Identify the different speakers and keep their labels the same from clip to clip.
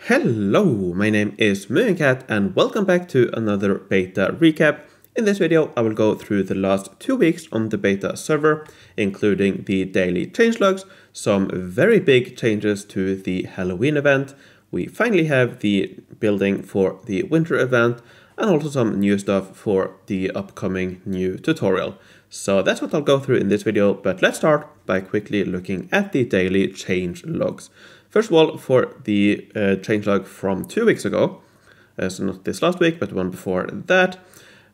Speaker 1: Hello, my name is MooingCat and welcome back to another beta recap. In this video I will go through the last 2 weeks on the beta server, including the daily changelogs, some very big changes to the Halloween event, we finally have the building for the winter event, and also some new stuff for the upcoming new tutorial. So that's what I'll go through in this video, but let's start by quickly looking at the daily changelogs. First of all, for the changelog from 2 weeks ago, so not this last week, but the one before that,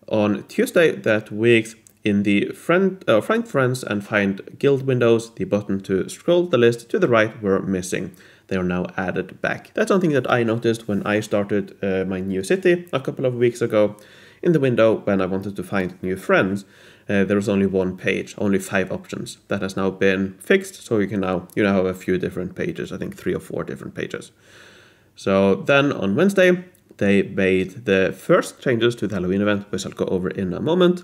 Speaker 1: on Tuesday that week, in the find friends and find guild windows, the button to scroll the list to the right were missing. They are now added back. That's something that I noticed when I started my new city a couple of weeks ago. In the window, when I wanted to find new friends, there was only one page, only 5 options. That has now been fixed, so you now have a few different pages, I think 3 or 4 different pages. So then on Wednesday, they made the first changes to the Halloween event, which I'll go over in a moment.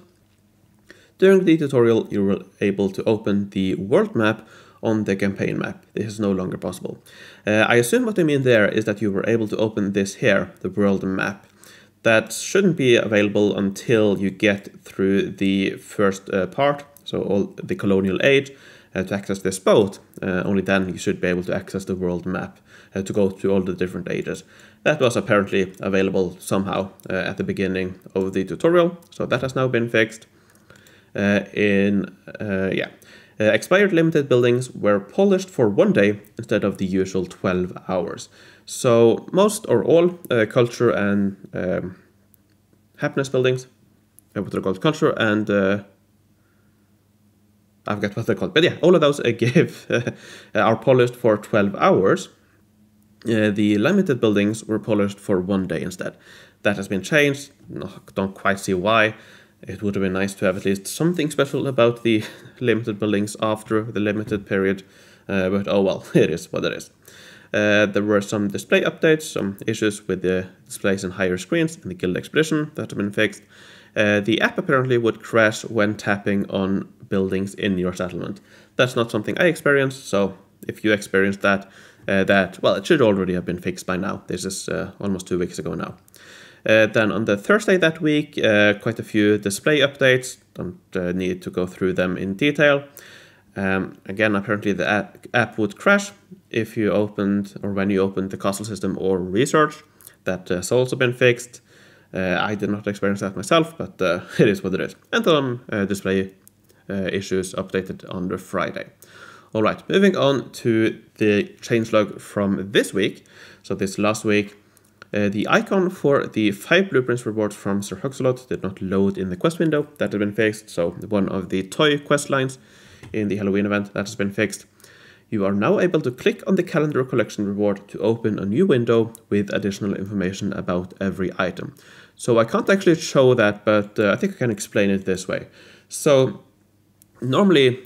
Speaker 1: During the tutorial, you were able to open the world map on the campaign map. This is no longer possible. I assume what they mean there is that you were able to open this here, the world map. That shouldn't be available until you get through the first part, so all the colonial age, to access this boat. Only then you should be able to access the world map, to go through all the different ages. That was apparently available somehow at the beginning of the tutorial, so that has now been fixed. Expired limited buildings were polished for 1 day instead of the usual 12 hours. So most or all culture and happiness buildings, what they're called, culture and I forget what they're called, but yeah, all of those are polished for 12 hours. The limited buildings were polished for 1 day instead. That has been changed. No, don't quite see why. It would have been nice to have at least something special about the limited buildings after the limited period, but oh well, it is what it is. There were some display updates, some issues with the displays in higher screens in the Guild Expedition that have been fixed. The app apparently would crash when tapping on buildings in your settlement. That's not something I experienced, so if you experienced that, well, it should already have been fixed by now. This is almost 2 weeks ago now. Then on the Thursday that week, quite a few display updates. Don't need to go through them in detail. Again, apparently the app would crash if you opened, or when you opened the castle system or research. That has also been fixed. I did not experience that myself, but it is what it is. And some display issues updated on the Friday. All right, moving on to the changelog from this week. So this last week, the icon for the 5 blueprints rewards from Sir Huxalot did not load in the quest window. That had been fixed. So one of the toy quest lines in the Halloween event, that has been fixed. You are now able to click on the calendar collection reward to open a new window with additional information about every item. So I can't actually show that, but I think I can explain it this way. So normally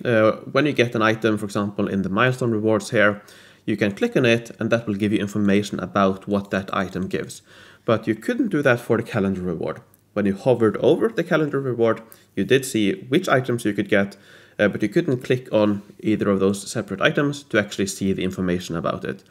Speaker 1: when you get an item, for example, in the milestone rewards here, you can click on it and that will give you information about what that item gives. But you couldn't do that for the calendar reward. When you hovered over the calendar reward, you did see which items you could get, but you couldn't click on either of those separate items to actually see the information about it.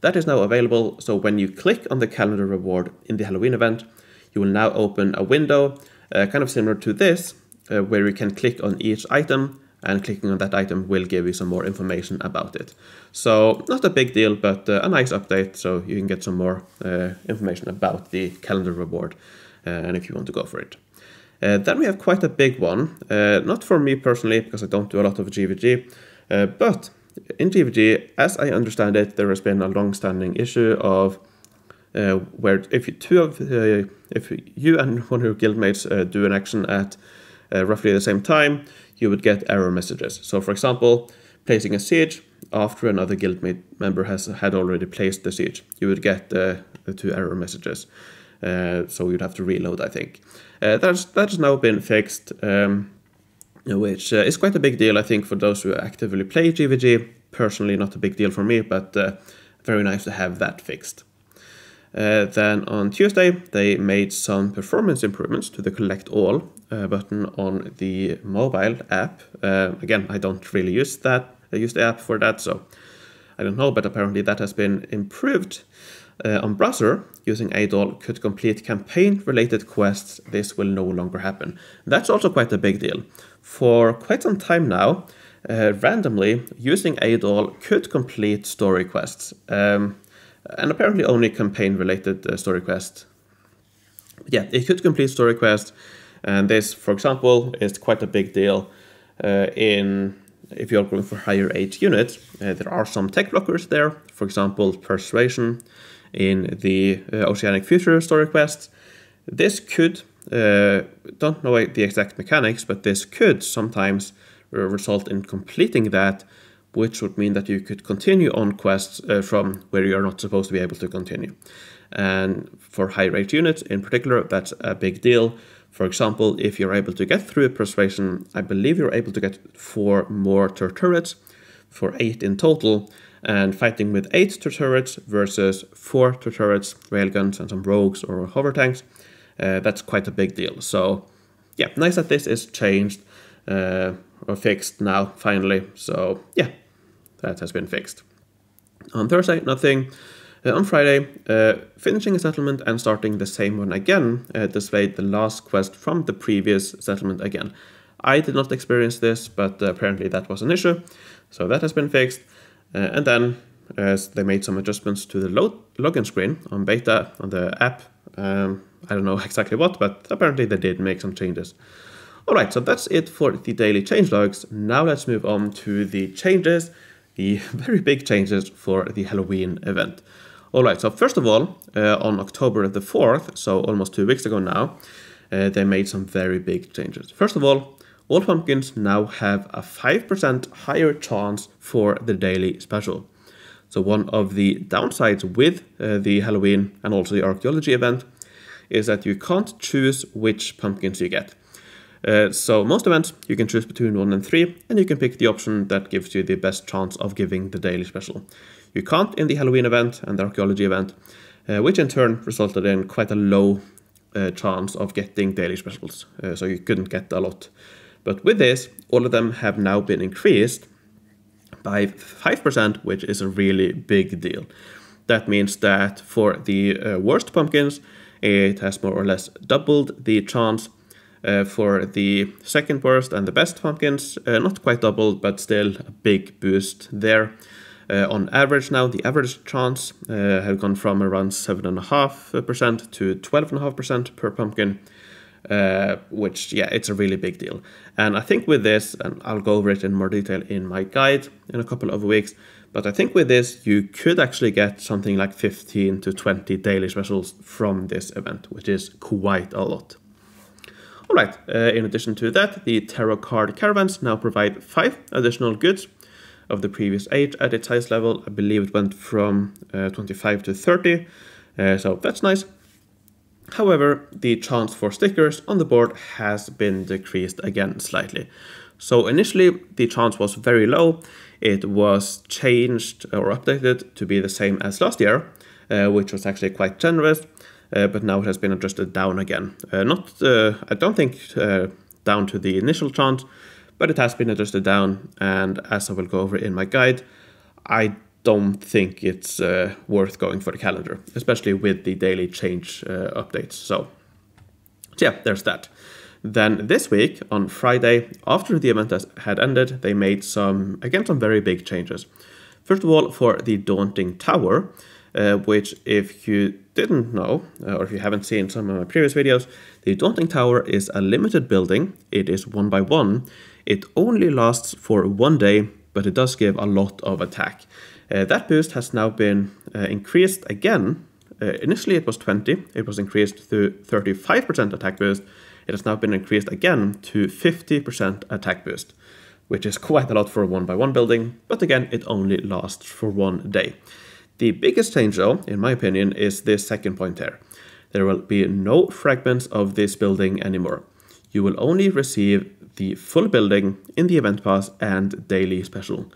Speaker 1: That is now available, so when you click on the calendar reward in the Halloween event, you will now open a window kind of similar to this, where you can click on each item, and clicking on that item will give you some more information about it. So not a big deal, but a nice update, so you can get some more information about the calendar reward, and if you want to go for it. Then we have quite a big one, not for me personally, because I don't do a lot of GVG, but in GVG, as I understand it, there has been a long-standing issue of where if you and one of your guildmates do an action at roughly the same time, you would get error messages. So for example, placing a siege after another guildmate member had already placed the siege, you would get the 2 error messages. So you'd have to reload, I think. That's now been fixed, which is quite a big deal, I think, for those who actively play GVG. Personally, not a big deal for me, but very nice to have that fixed. Then on Tuesday, they made some performance improvements to the Collect All button on the mobile app. Again, I don't really use the app for that, so I don't know, but apparently that has been improved. On browser, using Adol could complete campaign-related quests. This will no longer happen. That's also quite a big deal. For quite some time now, randomly, using Adol could complete story quests, and apparently only campaign-related story quests. Yeah, it could complete story quests, and this, for example, is quite a big deal if you're going for higher age units. There are some tech blockers there, for example, persuasion in the Oceanic Future story quests. This could, don't know the exact mechanics, but this could sometimes result in completing that, which would mean that you could continue on quests from where you're not supposed to be able to continue. And for high rate units in particular, that's a big deal. For example, if you're able to get through persuasion, I believe you're able to get 4 more turrets, for 8 in total, and fighting with 8 turrets versus 4 turrets, railguns, and some rogues or hover tanks, that's quite a big deal. So yeah, nice that this is changed or fixed now, finally. So yeah, that has been fixed. On Thursday, nothing. On Friday, finishing a settlement and starting the same one again displayed the last quest from the previous settlement again. I did not experience this, but apparently that was an issue, so that has been fixed. And then they made some adjustments to the login screen on beta on the app. I don't know exactly what, but apparently they did make some changes. Alright, so that's it for the daily changelogs. Now let's move on to the changes, the very big changes for the Halloween event. Alright, so first of all, on October the 4th, so almost 2 weeks ago now, they made some very big changes. First of all pumpkins now have a 5% higher chance for the daily special. So one of the downsides with the Halloween and also the archaeology event is that you can't choose which pumpkins you get. So most events you can choose between 1 and 3, and you can pick the option that gives you the best chance of giving the daily special. You can't in the Halloween event and the archaeology event, which in turn resulted in quite a low chance of getting daily specials, so you couldn't get a lot. But with this, all of them have now been increased by 5%, which is a really big deal. That means that for the worst pumpkins, it has more or less doubled the chance. For the second worst and the best pumpkins, not quite doubled, but still a big boost there. On average now, the average chance have gone from around 7.5% to 12.5% per pumpkin, which, yeah, it's a really big deal. And I think with this, and I'll go over it in more detail in my guide in a couple of weeks, but I think with this, you could actually get something like 15 to 20 daily specials from this event, which is quite a lot. Alright, in addition to that, the tarot card caravans now provide 5 additional goods of the previous age at its highest level. I believe it went from 25 to 30, so that's nice. However, the chance for stickers on the board has been decreased again slightly. So initially the chance was very low. It was changed or updated to be the same as last year, which was actually quite generous, but now it has been adjusted down again. I don't think down to the initial chance, but it has been adjusted down, and as I will go over in my guide, I don't think it's worth going for the calendar, especially with the daily change updates. So yeah, there's that. Then this week, on Friday, after the event had ended, they made some very big changes. First of all, for the Daunting Tower, which if you didn't know, or if you haven't seen some of my previous videos, the Daunting Tower is a limited building. It is 1 by 1. It only lasts for 1 day, but it does give a lot of attack. That boost has now been increased again. Initially it was 20, it was increased to 35% attack boost. It has now been increased again to 50% attack boost, which is quite a lot for a 1 by 1 building, but again, it only lasts for 1 day. The biggest change though, in my opinion, is this second point here. There will be no fragments of this building anymore. You will only receive the full building in the event pass and daily special.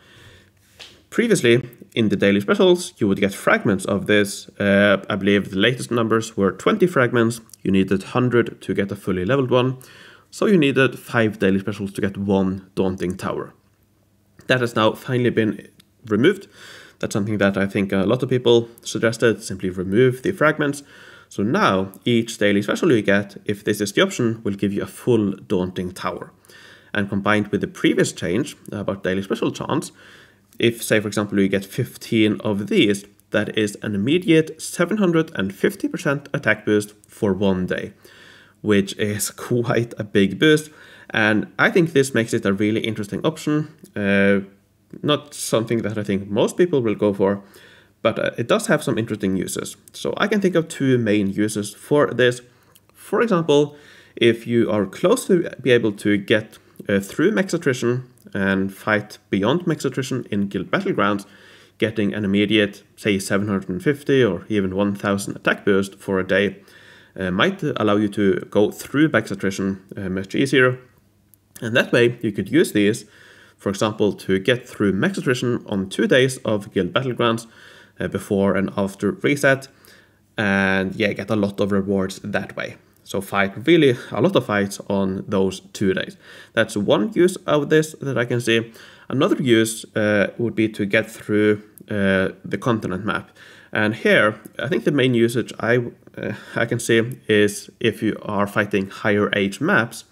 Speaker 1: Previously, in the daily specials, you would get fragments of this. I believe the latest numbers were 20 fragments. You needed 100 to get a fully leveled one. So you needed 5 daily specials to get 1 Daunting Tower. That has now finally been removed. That's something that I think a lot of people suggested, simply remove the fragments. So now each daily special you get, if this is the option, will give you a full Daunting tower. And combined with the previous change about daily special chance, if, say, for example, you get 15 of these, that is an immediate 750% attack boost for 1 day, which is quite a big boost. And I think this makes it a really interesting option. Not something that I think most people will go for, but it does have some interesting uses. So I can think of two main uses for this. For example, if you are close to be able to get through max attrition and fight beyond max attrition in Guild Battlegrounds, getting an immediate, say, 750 or even 1000 attack boost for a day might allow you to go through max attrition much easier. And that way you could use these, for example, to get through max attrition on 2 days of Guild Battlegrounds before and after reset, and yeah, get a lot of rewards that way. So fight really a lot of fights on those 2 days. That's one use of this that I can see. Another use would be to get through the continent map. And here, I think the main usage I can see is if you are fighting higher age maps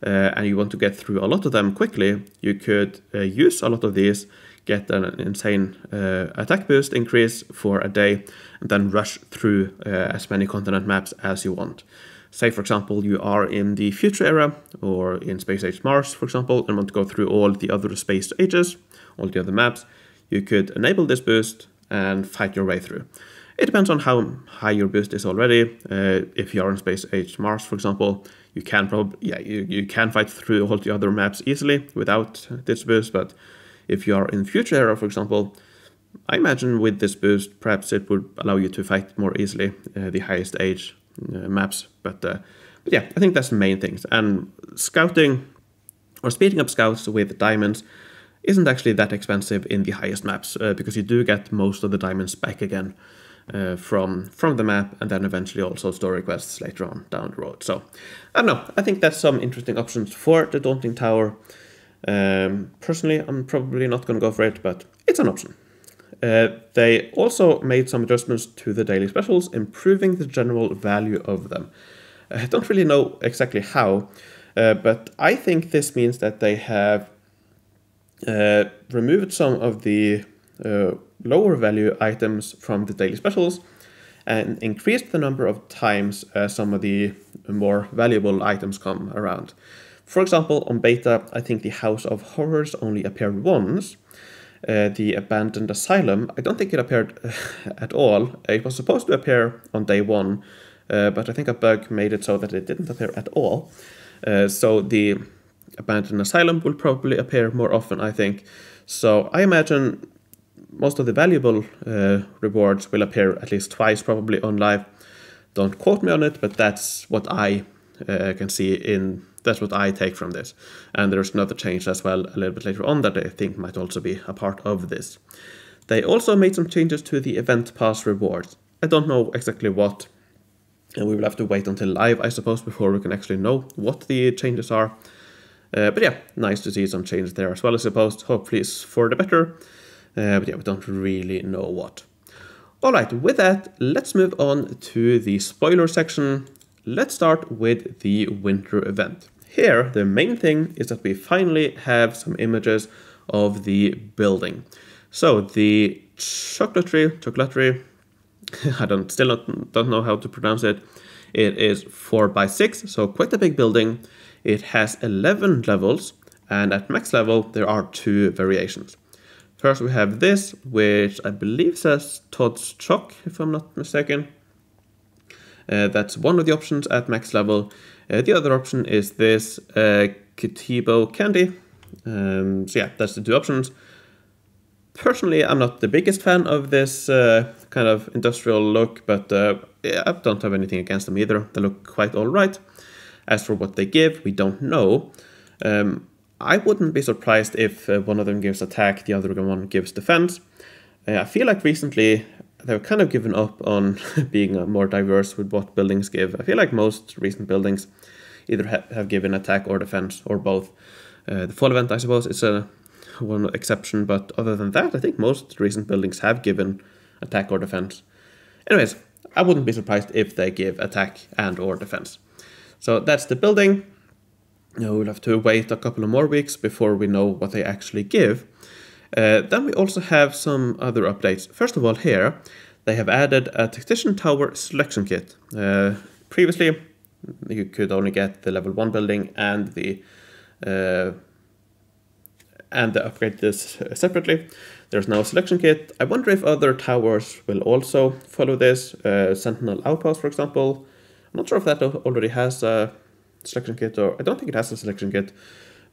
Speaker 1: and you want to get through a lot of them quickly, you could use a lot of these, get an insane attack boost increase for a day, and then rush through as many continent maps as you want. Say, for example, you are in the future era or in Space Age Mars, for example, and want to go through all the other space ages, all the other maps, you could enable this boost and fight your way through. It depends on how high your boost is already. If you are in Space Age Mars, for example, you can you can fight through all the other maps easily without this boost. But if you are in future era, for example, I imagine with this boost, perhaps it would allow you to fight more easily the highest age maps. But yeah, I think that's the main things. And scouting or speeding up scouts with diamonds isn't actually that expensive in the highest maps because you do get most of the diamonds back again from the map, and then eventually also story quests later on down the road. So I don't know, I think that's some interesting options for the Daunting Tower. Personally, I'm probably not going to go for it, but it's an option. They also made some adjustments to the daily specials, improving the general value of them. I don't really know exactly how, but I think this means that they have removed some of the lower value items from the daily specials and increased the number of times some of the more valuable items come around. For example, on beta, I think the House of Horrors only appeared once. The Abandoned Asylum, I don't think it appeared at all. It was supposed to appear on day 1, but I think a bug made it so that it didn't appear at all. So the Abandoned Asylum will probably appear more often, I think. So I imagine most of the valuable rewards will appear at least twice, probably on live. Don't quote me on it, but that's what I can see that's what I take from this. And there's another change as well a little bit later on that I think might also be a part of this. They also made some changes to the event pass rewards. I don't know exactly what, and we will have to wait until live, I suppose, before we can actually know what the changes are. But yeah, nice to see some changes there as well, I suppose. Hopefully it's for the better. But yeah, we don't really know what. Alright, with that, let's move on to the spoiler section. Let's start with the winter event. Here, the main thing is that we finally have some images of the building. So the chocolatry, I still don't know how to pronounce it. It is 4x6, so quite a big building. It has 11 levels, and at max level there are 2 variations. First we have this, which I believe says Todd's Choc, if I'm not mistaken. That's one of the options at max level. The other option is this Kitibo Candy. So yeah, that's the 2 options. Personally, I'm not the biggest fan of this kind of industrial look, but yeah, I don't have anything against them either. They look quite alright. As for what they give, we don't know. I wouldn't be surprised if one of them gives attack, the other one gives defense. I feel like recently they've kind of given up on being more diverse with what buildings give. I feel like most recent buildings either have given attack or defense or both. The fall event, I suppose, is a one exception, but other than that, I think most recent buildings have given attack or defense. Anyways, I wouldn't be surprised if they give attack and or defense. So that's the building. We'll have to wait a couple of more weeks before we know what they actually give. Then we also have some other updates. First of all, here they have added a Tactician Tower selection kit. Previously, you could only get the level 1 building and the upgrade this separately. There's now a selection kit. I wonder if other towers will also follow this. Sentinel Outpost, for example. I'm not sure if that already has a selection kit, or I don't think it has a selection kit,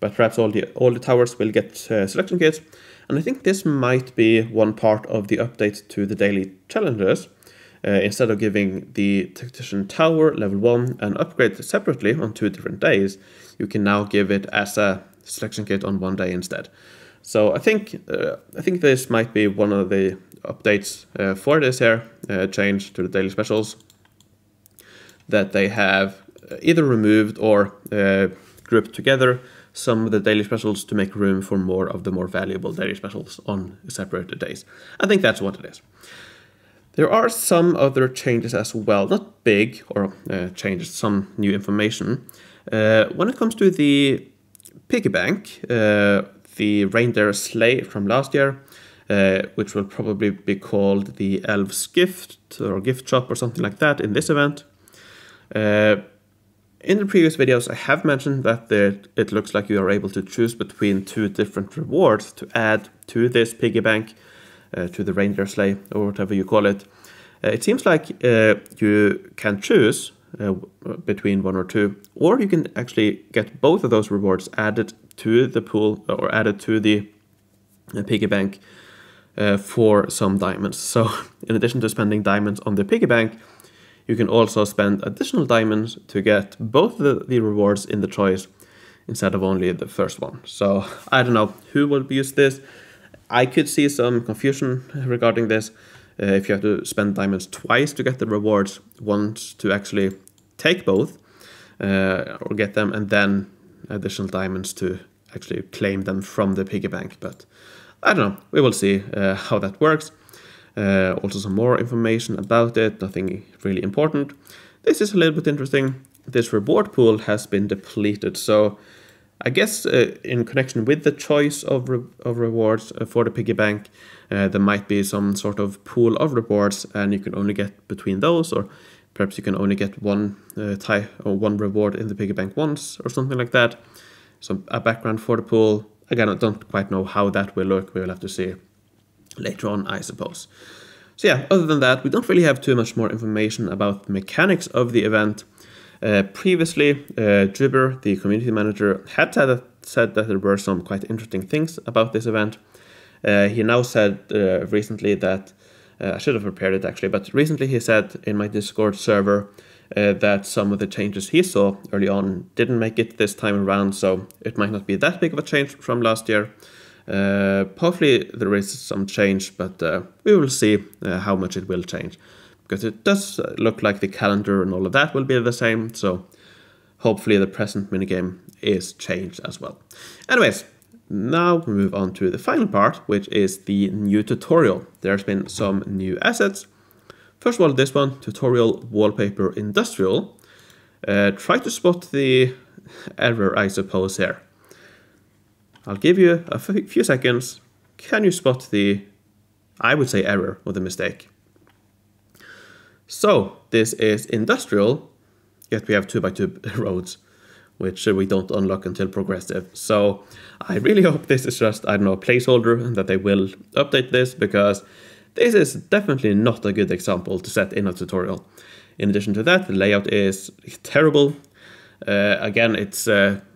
Speaker 1: but perhaps all the towers will get selection kits. And I think this might be one part of the update to the daily challenges. Instead of giving the Tactician Tower level 1 and upgrade separately on 2 different days, you can now give it as a selection kit on 1 day instead. So I think this might be one of the updates for this here change to the daily specials, that they have either removed or grouped together some of the daily specials to make room for more of the more valuable daily specials on separate days. I think that's what it is. There are some other changes as well, not big or changes, some new information. When it comes to the Piggy bank, the Reindeer Sleigh from last year, which will probably be called the Elves gift or gift shop or something like that in this event. In the previous videos, I have mentioned that it looks like you are able to choose between 2 different rewards to add to this Piggy bank, to the Reindeer Sleigh, or whatever you call it. It seems like you can choose between 1 or 2, or you can actually get both of those rewards added to the pool or added to the Piggy bank for some diamonds. So in addition to spending diamonds on the Piggy bank, you can also spend additional diamonds to get both the rewards in the choice instead of only the first one. So I don't know who will use this. I could see some confusion regarding this. If you have to spend diamonds twice to get the rewards, once to actually take both or get them, and then additional diamonds to actually claim them from the Piggy bank. But I don't know. We will see how that works. Also some more information about it, nothing really important. This is a little bit interesting. This reward pool has been depleted, so I guess in connection with the choice of rewards for the Piggy bank, there might be some sort of pool of rewards, and you can only get between those, or perhaps you can only get one one reward in the Piggy bank once, or something like that. So a background for the pool. Again, I don't quite know how that will look. We will have to see later on, I suppose. So yeah, other than that, we don't really have too much more information about the mechanics of the event. Previously, Jibber, the community manager, had said that there were some quite interesting things about this event. He now said recently that, I should have prepared it actually, but recently he said in my Discord server that some of the changes he saw early on didn't make it this time around, so it might not be that big of a change from last year. Hopefully there is some change, but we will see how much it will change, because it does look like the calendar and all of that will be the same, so hopefully the present minigame is changed as well. Anyways, now we move on to the final part, which is the new tutorial. There's been some new assets. First of all, this one, tutorial wallpaper industrial. Try to spot the error, I suppose, here. I'll give you a few seconds. Can you spot the, I would say, error or the mistake? So this is industrial, yet we have 2x2 roads, which we don't unlock until progressive. So I really hope this is just, I don't know, a placeholder, and that they will update this, because this is definitely not a good example to set in a tutorial. In addition to that, the layout is terrible. Again, it's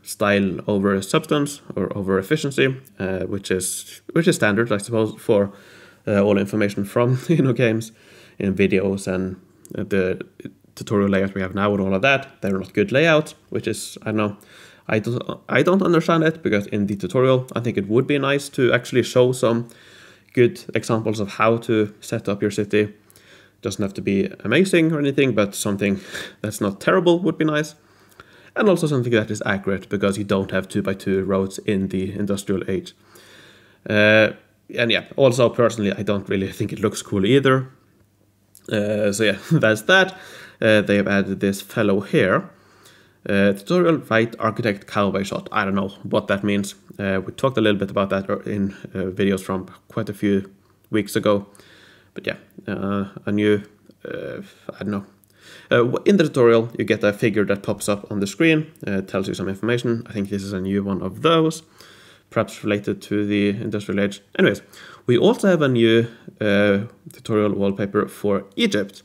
Speaker 1: style over substance or over efficiency, which is standard, I suppose, for all information from games, in videos, and the tutorial layout we have now and all of that. They're not good layouts, which is, I don't know, I don't understand it, because in the tutorial I think it would be nice to actually show some good examples of how to set up your city. Doesn't have to be amazing or anything, but something that's not terrible would be nice. And also something that is accurate, because you don't have 2x2 roads in the industrial age. And yeah, also personally, I don't really think it looks cool either. So yeah, that's that. They have added this fellow here. Tutorial Right Architect Cowboy Shot. I don't know what that means. We talked a little bit about that in videos from quite a few weeks ago. But yeah, a new, I don't know. In the tutorial, you get a figure that pops up on the screen, tells you some information. I think this is a new one of those, perhaps related to the industrial age. Anyways, we also have a new tutorial wallpaper for Egypt.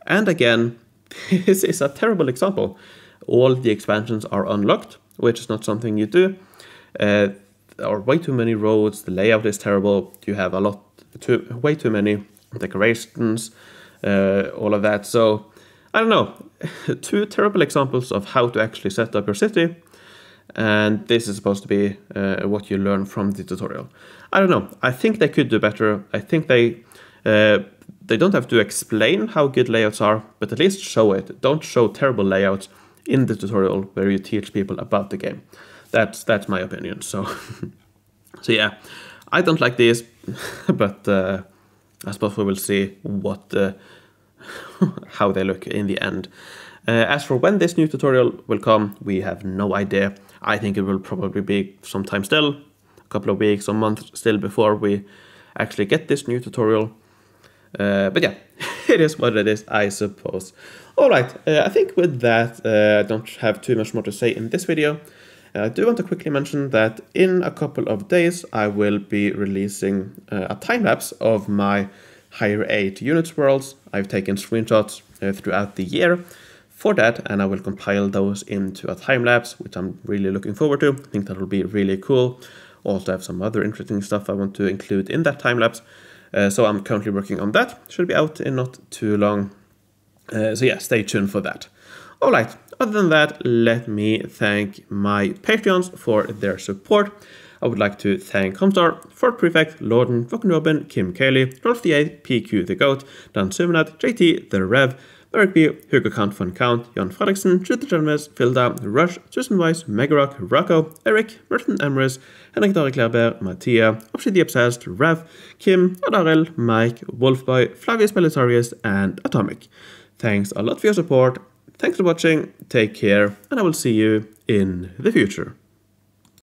Speaker 1: And again, this is a terrible example. All the expansions are unlocked, which is not something you do. There are way too many roads, the layout is terrible, you have way too many decorations, all of that. So, I don't know, 2 terrible examples of how to actually set up your city. And this is supposed to be what you learn from the tutorial. I don't know, I think they could do better. I think they don't have to explain how good layouts are, but at least show it. Don't show terrible layouts in the tutorial where you teach people about the game. That's my opinion. So, so yeah, I don't like these, but I suppose we will see what how they look in the end. As for when this new tutorial will come, we have no idea. I think it will probably be sometime still, a couple of weeks or months still before we actually get this new tutorial. But yeah, it is what it is, I suppose. Alright, I think with that, I don't have too much more to say in this video. I do want to quickly mention that in a couple of days, I will be releasing a time-lapse of my higher 8 units worlds. I've taken screenshots throughout the year for that, and I will compile those into a time-lapse, which I'm really looking forward to. I think that will be really cool. Also have some other interesting stuff I want to include in that time-lapse. So I'm currently working on that. Should be out in not too long. So yeah, stay tuned for that. Alright, other than that, let me thank my Patreons for their support. I would like to thank Comstar, Fort Prefect, Lorden, Fucking Robin, Kim Cayley, Rolf the 8, PQ the Goat, Dan Sumanat, JT the Rev, Merrick B, Hugo Count von Count, Jan Fredriksen, Jutta Chalmers, Filda, Rush, Susan Weiss, Megarock, Rocco, Eric, Merton Emrys, Henrik Dari Klerberg, Mattia, Obsidian Obsessed, Rev, Kim, Adarel, Mike, Wolfboy, Flavius Belisarius, and Atomic. Thanks a lot for your support. Thanks for watching, take care, and I will see you in the future.